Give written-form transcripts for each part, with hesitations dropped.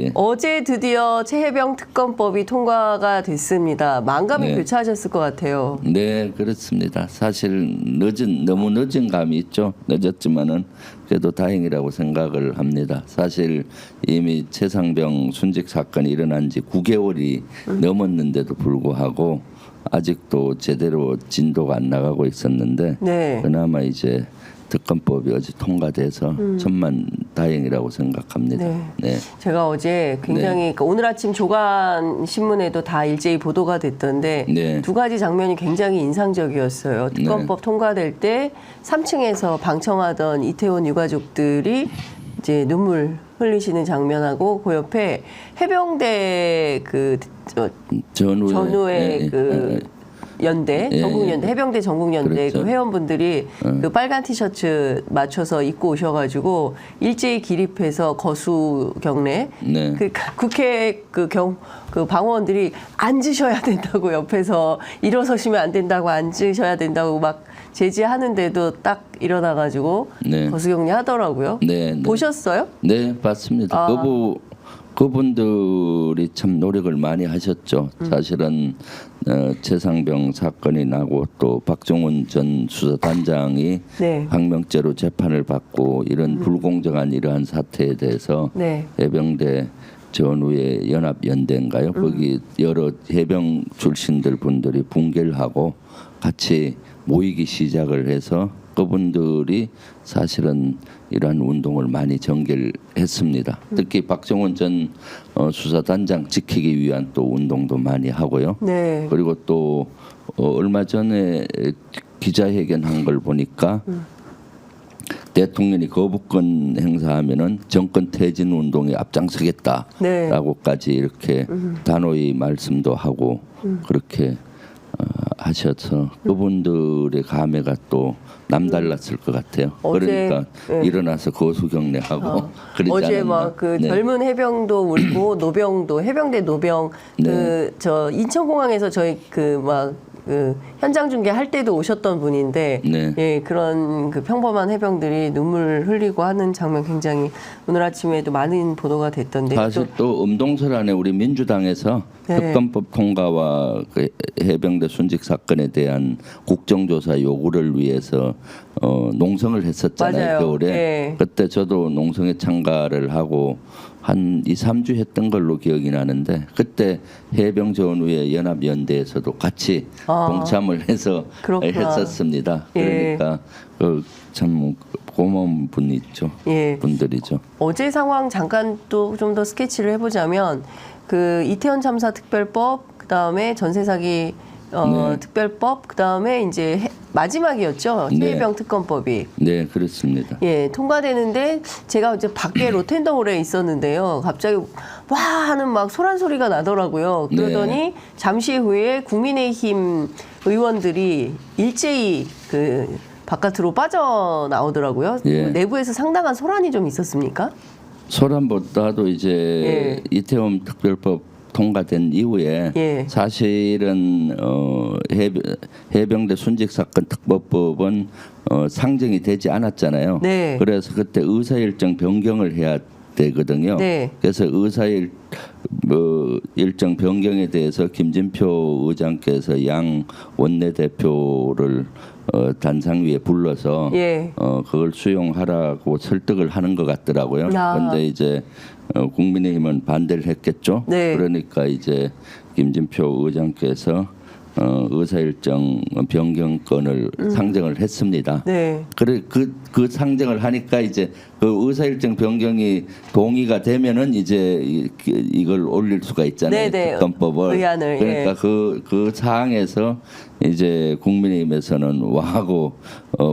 예. 어제 드디어 최혜병 특검법이 통과가 됐습니다. 만감이 네. 교차하셨을 것 같아요. 네, 그렇습니다. 사실 너무 늦은 감이 있죠. 늦었지만은 그래도 다행이라고 생각을 합니다. 사실 이미 최상병 순직 사건이 일어난 지 9개월이 넘었는데도 불구하고 아직도 제대로 진도가 안 나가고 있었는데 네. 그나마 이제 특검법이 어제 통과돼서 천만 다행이라고 생각합니다. 네. 네. 제가 어제 굉장히 그러니까 오늘 아침 조간 신문에도 다 일제히 보도가 됐던데 네. 두 가지 장면이 굉장히 인상적이었어요. 특검법 통과될 때 3층에서 방청하던 이태원 유가족들이 이제 눈물 흘리시는 장면하고 그 옆에 해병대 전후의 연대, 전국연대, 해병대 전국연대 그렇죠. 그 회원분들이 그 빨간 티셔츠 맞춰서 입고 오셔가지고 일제히 기립해서 거수 경례, 네. 그 국회 그 방어원들이 앉으셔야 된다고 옆에서 일어서시면 안 된다고 앉으셔야 된다고 막 제지하는데도 딱 일어나가지고 네. 거수 경례 하더라고요. 네, 네. 보셨어요? 네, 봤습니다. 그분들이 참 노력을 많이 하셨죠. 사실은 최상병 사건이 나고 또 박종훈 전 수사단장이 네. 항명죄로 재판을 받고 이런 불공정한 이러한 사태에 대해서 네. 해병대 전후의 연합연대인가요? 거기 여러 해병 출신들 분들이 붕괴를 하고 같이 모이기 시작을 해서 그분들이 사실은 이러한 운동을 많이 전개했습니다. 특히 박정훈 전 수사단장 지키기 위한 또 운동도 많이 하고요. 네. 그리고 또 얼마 전에 기자회견한 걸 보니까 대통령이 거부권 행사하면은 정권 퇴진 운동에 앞장서겠다라고까지 이렇게 단호히 말씀도 하고 그렇게 하셔서 그분들의 감회가 또 남달랐을 것 같아요. 그러니까 일어나서 거수 경례하고 그러지 어제 않았나. 막 그 네. 젊은 해병도 울고 노병도 해병대 노병 네. 저 인천공항에서 저희 현장 중계할 때도 오셨던 분인데 네. 예, 그런 그 평범한 해병들이 눈물 흘리고 하는 장면 굉장히 오늘 아침에도 많은 보도가 됐던데 사실 또 음동설 안에 우리 민주당에서 네. 특검법 통과와 그 해병대 순직 사건에 대한 국정조사 요구를 위해서 농성을 했었잖아요. 맞아요. 겨울에. 네. 그때 저도 농성에 참가를 하고 한 2, 3주 했던 걸로 기억이 나는데 그때 해병 전후의 연합연대에서도 같이 동참을 해서 그렇구나. 했었습니다. 예. 그러니까 참 고마운 분들이죠. 어제 상황 잠깐 또 좀 더 스케치를 해보자면 그 이태원 참사 특별법 그다음에 전세 사기 네. 특별법 그다음에 이제 마지막이었죠. 최혜병 특검법이. 네, 그렇습니다. 예, 통과되는데 제가 이제 밖에 로텐더홀에 있었는데요. 갑자기 와 하는 막 소란 소리가 나더라고요. 그러더니 네. 잠시 후에 국민의힘 의원들이 일제히 그 바깥으로 빠져나오더라고요. 예. 내부에서 상당한 소란이 좀 있었습니까? 소란보다도 이제 이태원 특별법 통과된 이후에 예. 사실은 해병대 순직 사건 특별법은 상정이 되지 않았잖아요. 네. 그래서 그때 의사일정 변경을 해야 되거든요. 네. 그래서 일정 변경에 대해서 김진표 의장께서 양 원내대표를 단상위에 불러서 예. 그걸 수용하라고 설득을 하는 것 같더라고요. 그런데 이제 국민의힘은 반대를 했겠죠. 네. 그러니까 이제 김진표 의장께서 의사일정 변경권을 상정을 했습니다. 네. 그래 그 상정을 하니까 이제 그 의사일정 변경이 동의가 되면은 이제 이걸 올릴 수가 있잖아요. 네네. 특검법을. 의안을, 그러니까 그 사항에서 이제 국민의힘에서는 와하고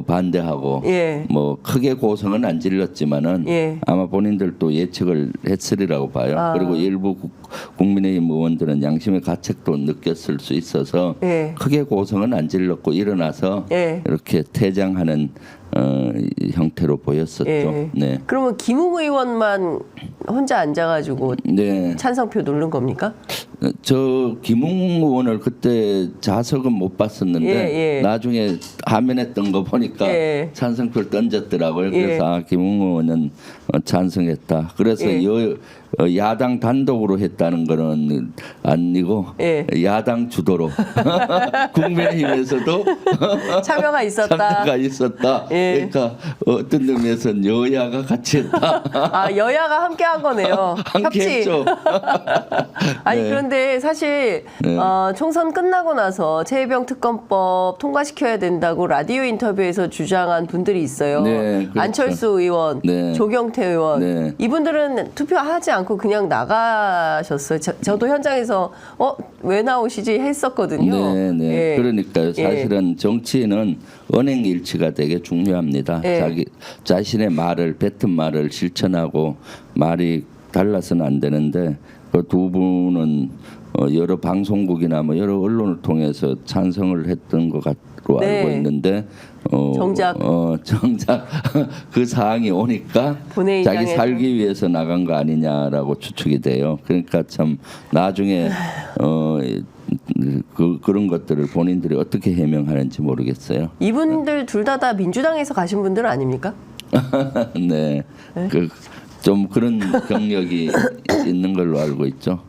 반대하고 예. 뭐 크게 고성은 안 질렀지만은 예. 아마 본인들도 예측을 했으리라고 봐요. 그리고 일부 국민의힘 의원들은 양심의 가책도 느꼈을 수 있어서 예. 크게 고성은 안 질렀고 일어나서 예. 이렇게 퇴장하는 형태로 보였었죠. 예. 네. 그러면 김웅 의원만 혼자 앉아가지고 네. 찬성표 누른 겁니까? 저 김웅 의원을 그때 자석은 못 봤었는데 예, 예. 나중에 화면에 뜬 거 보니까 예. 찬성표를 던졌더라고요. 예. 그래서 아, 김웅 의원은 찬성했다. 그래서 예. 야당 단독으로 했다는 거는 아니고 예. 야당 주도로 국민의힘에서도 참여가 있었다. 참여가 있었다. 예. 그러니까 어떤 의미에서는 여야가 같이 했다. 아, 여야가 함께 한 거네요. 함께 협치. 했죠. 아니 네. 그런데 사실 네. 총선 끝나고 나서 최혜병 특검법 통과시켜야 된다고 라디오 인터뷰에서 주장한 분들이 있어요. 네, 그렇죠. 안철수 의원, 네. 조경태 의원. 네. 이분들은 투표하지 않고 그냥 나가셨어요. 저도 현장에서 왜 나오시지 했었거든요. 네, 네. 예. 그러니까요. 사실은 정치인은 언행 일치가 되게 중요합니다. 예. 자기 자신의 말을 뱉은 말을 실천하고 말이 달라서는 안 되는데 그 두 분은 여러 방송국이나 뭐 여러 언론을 통해서 찬성을 했던 것 같로 네. 알고 있는데 정작 그 사항이 오니까 본회의장에서. 자기 살기 위해서 나간 거 아니냐라고 추측이 돼요. 그러니까 참 나중에 그런 것들을 본인들이 어떻게 해명하는지 모르겠어요. 이분들 둘 다 민주당에서 가신 분들 아닙니까? 네, 좀 그런 경력이 있는 걸로 알고 있죠.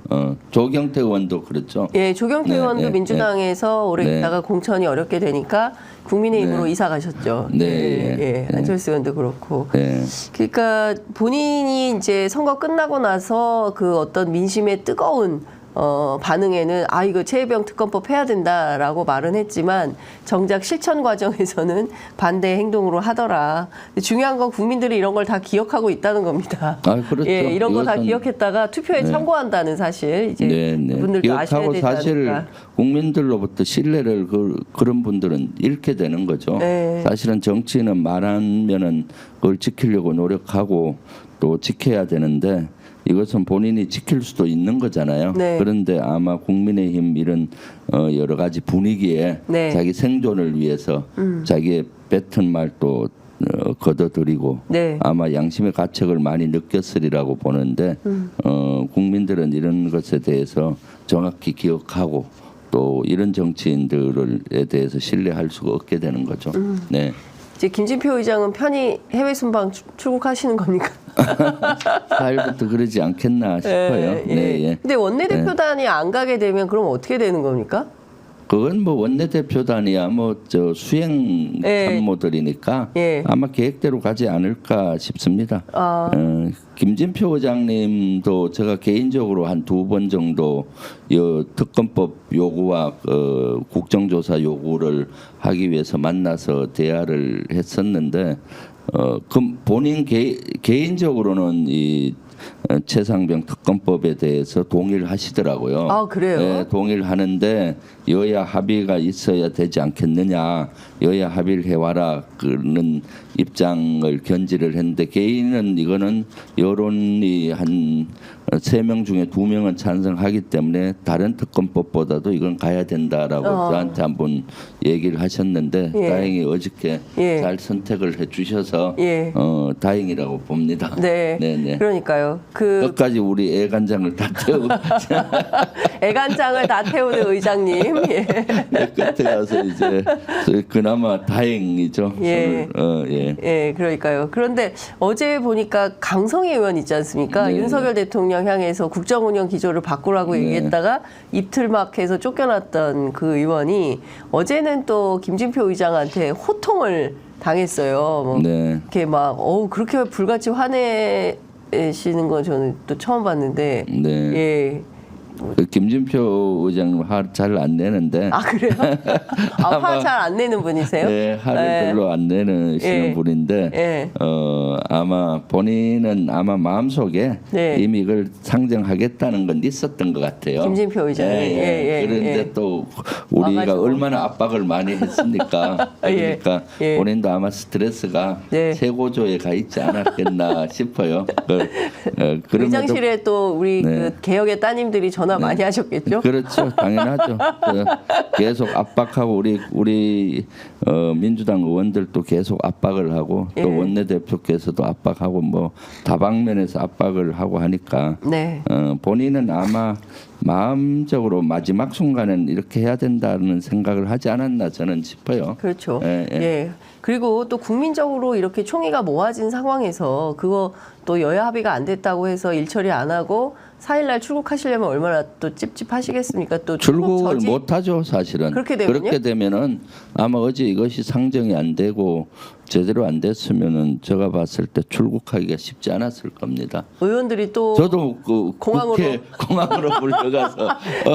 조경태 의원도 그렇죠. 예, 조경태 네, 의원도 네, 민주당에서 오래 네. 있다가 공천이 어렵게 되니까 국민의힘으로 네. 이사 가셨죠. 네, 예, 예, 네. 안철수 의원도 그렇고. 네. 그러니까 본인이 이제 선거 끝나고 나서 그 어떤 민심의 뜨거운 반응에는 이거 최혜병 특검법 해야 된다라고 말은 했지만 정작 실천 과정에서는 반대 행동으로 하더라. 중요한 건 국민들이 이런 걸 다 기억하고 있다는 겁니다. 아, 그렇죠. 예, 이런 거 다 이것은- 기억했다가 투표에 네. 참고한다는 사실 이제 네, 네. 그분들도 아셔야 기억하고 되지 사실 않을까. 국민들로부터 신뢰를 그런 분들은 잃게 되는 거죠. 네. 사실은 정치인은 말하면은 그걸 지키려고 노력하고 또 지켜야 되는데 이것은 본인이 지킬 수도 있는 거잖아요. 네. 그런데 아마 국민의힘 이런 여러 가지 분위기에 네. 자기 생존을 위해서 자기의 뱉은 말도 걷어들이고 네. 아마 양심의 가책을 많이 느꼈으리라고 보는데 국민들은 이런 것에 대해서 정확히 기억하고 또 이런 정치인들에 대해서 신뢰할 수가 없게 되는 거죠. 네. 이제 김진표 의장은 편히 해외 순방 출국하시는 겁니까? 4일부터 그러지 않겠나 싶어요. 예, 예. 네, 예. 근데 원내대표단이 안 가게 되면 그럼 어떻게 되는 겁니까? 그건 뭐 원내대표단이야 뭐 저 수행 예. 참모들이니까 예. 아마 계획대로 가지 않을까 싶습니다. 김진표 의장님도 제가 개인적으로 한 2번 정도 특검법 요구와 국정조사 요구를 하기 위해서 만나서 대화를 했었는데 그 본인 개인적으로는 이 최상병 특검법에 대해서 동의를 하시더라고요. 아, 그래요? 네, 동의를 하는데 여야 합의가 있어야 되지 않겠느냐. 여야 합의를 해와라 그런 입장을 견지를 했는데 개인은 이거는 여론이 한 3명 중에 2명은 찬성하기 때문에 다른 특검법보다도 이건 가야 된다라고 저한테 한번 얘기를 하셨는데 예. 다행히 어저께 예. 잘 선택을 해주셔서 예. 다행이라고 봅니다. 네. 네네. 그러니까요. 끝까지 우리 애간장을 다 태우고 애간장을 다 태우는 의장님. 예. 끝에 가서 이제 그나마 다행이죠. 예. 예. 예, 그러니까요. 그런데 어제 보니까 강성희 의원 있지 않습니까? 네. 윤석열 대통령 향해서 국정운영 기조를 바꾸라고 네. 얘기했다가 입틀막 해서 쫓겨났던 그 의원이 어제는 또 김진표 의장한테 호통을 당했어요. 뭐 네. 이렇게 막 그렇게 불같이 화내시는 건 저는 또 처음 봤는데 네. 예. 그 김진표 의장님 화 잘 안 내는데 아, 그래요? 화 잘 안 내는 분이세요? 네, 화를 네. 별로 안 내시는 예. 분인데 예. 아마 본인은 아마 마음속에 네. 이미 이걸 상정하겠다는 건 있었던 것 같아요. 김진표 의장이. 예, 그런데 예. 또 우리가 와가지고. 얼마나 압박을 많이 했습니까? 예. 그러니까 예. 본인도 아마 스트레스가 네. 최고조에 가 있지 않았겠나 싶어요. 그럼에도 의장실에 또 우리 네. 그 개혁의 따님들이 전화 많이 하셨겠죠? 그렇죠, 당연하죠. 계속 압박하고 우리 민주당 의원들도 계속 압박을 하고 또 예. 원내대표께서도 압박하고 뭐 다방면에서 압박을 하고 하니까 네. 본인은 아마 마음적으로 마지막 순간엔 이렇게 해야 된다는 생각을 하지 않았나 저는 싶어요. 그렇죠. 예, 예. 예. 그리고 또 국민적으로 이렇게 총의가 모아진 상황에서 그거 또 여야 합의가 안 됐다고 해서 일 처리 안 하고 4일날 출국하시려면 얼마나 또 찝찝하시겠습니까? 또 출국을 못 하죠, 사실은. 그렇게 되면요? 그렇게 되면은 아마 어제 이것이 상정이 안 되고 제대로 안 됐으면은 제가 봤을 때 출국하기가 쉽지 않았을 겁니다. 의원들이 또 저도 그 공항으로? 공항으로 불려가서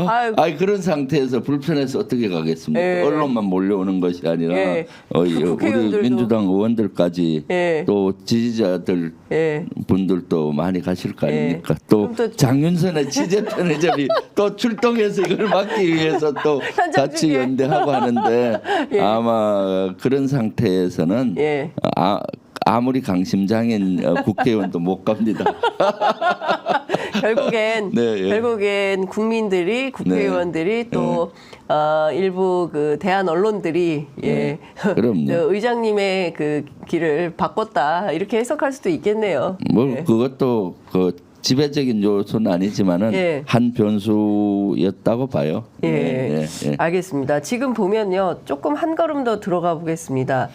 아유. 아니 그런 상태에서 불편해서 어떻게 가겠습니까? 예. 언론만 몰려오는 것이 아니라 예. 우리 국회의원들도. 민주당 의원들까지 예. 또 지지자들 예. 분들도 많이 가실 거 예. 아닙니까? 또 그럼 또 장윤선의 취재 편의점이 또 출동해서 이걸 막기 위해서 또 현장 같이 중에. 연대하고 하는데 예. 아마 그런 상태에서는 예. 아무리 강심장인 국회의원도 못 갑니다. 결국엔 네, 예. 결국엔 국민들이 국회의원들이 또 일부 그 대한 언론들이 예. 그럼요. 저 의장님의 그 길을 바꿨다 이렇게 해석할 수도 있겠네요. 뭐 예. 그것도 그 지배적인 요소는 아니지만은 예. 한 변수였다고 봐요. 예. 예, 예. 알겠습니다. 지금 보면요, 조금 한 걸음 더 들어가 보겠습니다.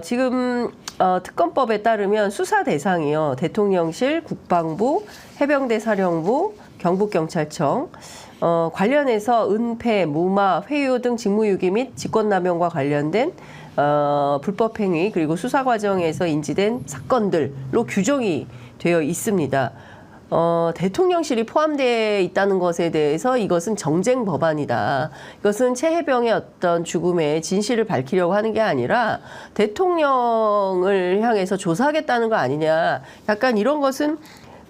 지금 특검법에 따르면 수사 대상이요, 대통령실, 국방부, 해병대 사령부, 경북경찰청. 관련해서 은폐, 무마, 회유 등 직무유기 및 직권남용과 관련된 불법행위 그리고 수사 과정에서 인지된 사건들로 규정이 되어 있습니다. 대통령실이 포함되어 있다는 것에 대해서 이것은 정쟁 법안이다. 이것은 최혜병의 어떤 죽음의 진실을 밝히려고 하는 게 아니라 대통령을 향해서 조사하겠다는 거 아니냐. 약간 이런 것은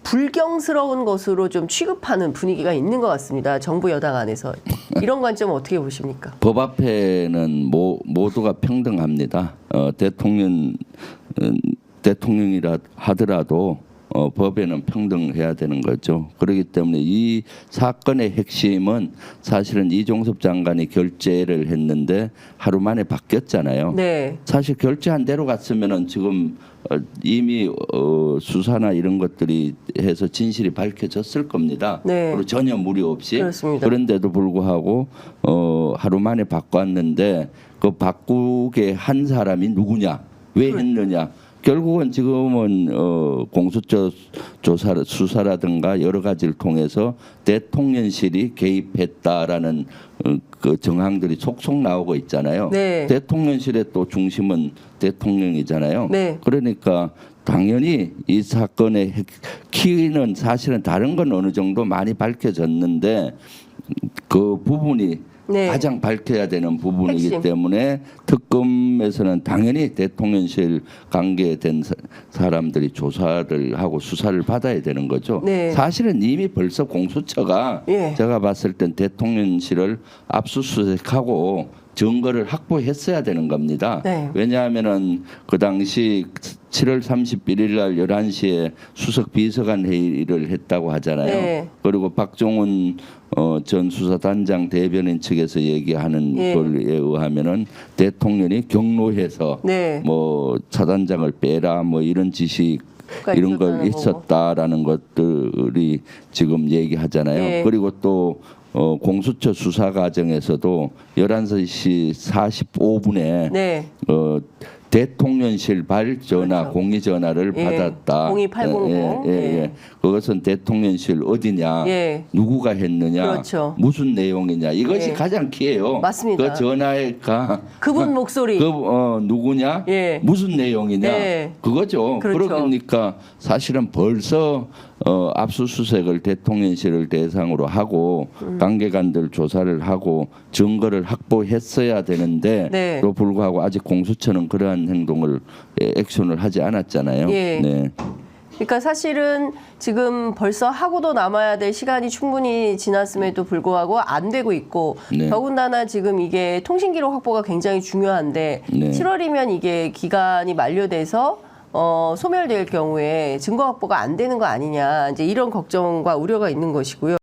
불경스러운 것으로 좀 취급하는 분위기가 있는 것 같습니다. 정부 여당 안에서. 이런 관점 어떻게 보십니까? 법 앞에는 모두가 평등합니다. 대통령이라 하더라도 법에는 평등해야 되는 거죠. 그렇기 때문에 이 사건의 핵심은 사실은 이종섭 장관이 결재를 했는데 하루 만에 바뀌었잖아요. 네. 사실 결재한 대로 갔으면은 지금 이미 수사나 이런 것들이 해서 진실이 밝혀졌을 겁니다. 네. 그리고 전혀 무리 없이. 그렇습니다. 그런데도 불구하고 하루 만에 바꿨는데 그 바꾸게 한 사람이 누구냐? 왜 했느냐? 결국은 지금은 공수처 조사 수사라든가 여러 가지를 통해서 대통령실이 개입했다라는 그 정황들이 속속 나오고 있잖아요. 네. 대통령실의 또 중심은 대통령이잖아요. 네. 그러니까 당연히 이 사건의 키는 사실은 다른 건 어느 정도 많이 밝혀졌는데 그 부분이 네. 가장 밝혀야 되는 부분이기 핵심. 때문에 특검에서는 당연히 대통령실 관계된 사람들이 조사를 하고 수사를 받아야 되는 거죠. 네. 사실은 이미 벌써 공수처가 예. 제가 봤을 땐 대통령실을 압수수색하고 증거를 확보했어야 되는 겁니다. 네. 왜냐하면은 그 당시 7월 31일 날 11시에 수석 비서관 회의를 했다고 하잖아요. 네. 그리고 박종훈 전 수사단장 대변인 측에서 얘기하는 예. 걸에 의하면은 대통령이 경로해서 네. 뭐 차단장을 빼라 뭐 이런 지시 그러니까 이런 걸 있었다는 거고. 있었다라는 것들이 지금 얘기하잖아요. 예. 그리고 또 공수처 수사 과정에서도 11시 45분에 네. 대통령실 발 전화 그렇죠. 공의 전화를 예. 받았다. 02800. 예. 그것은 대통령실 어디냐, 예. 누구가 했느냐, 그렇죠. 무슨 내용이냐 이것이 예. 가장 키예요. 맞습니다. 그 전화가 그분 목소리. 누구냐, 예. 무슨 내용이냐, 예. 그거죠. 그렇죠. 그러니까 사실은 벌써 압수수색을 대통령실을 대상으로 하고 관계관들 조사를 하고 증거를 확보했어야 되는데 네. 또 불구하고 아직 공수처는 그러한 행동을 액션을 하지 않았잖아요. 예. 네. 그러니까 사실은 지금 벌써 하고도 남아야 될 시간이 충분히 지났음에도 불구하고 안 되고 있고 네. 더군다나 지금 이게 통신기록 확보가 굉장히 중요한데 네. 7월이면 이게 기간이 만료돼서 소멸될 경우에 증거 확보가 안 되는 거 아니냐 이제 이런 걱정과 우려가 있는 것이고요.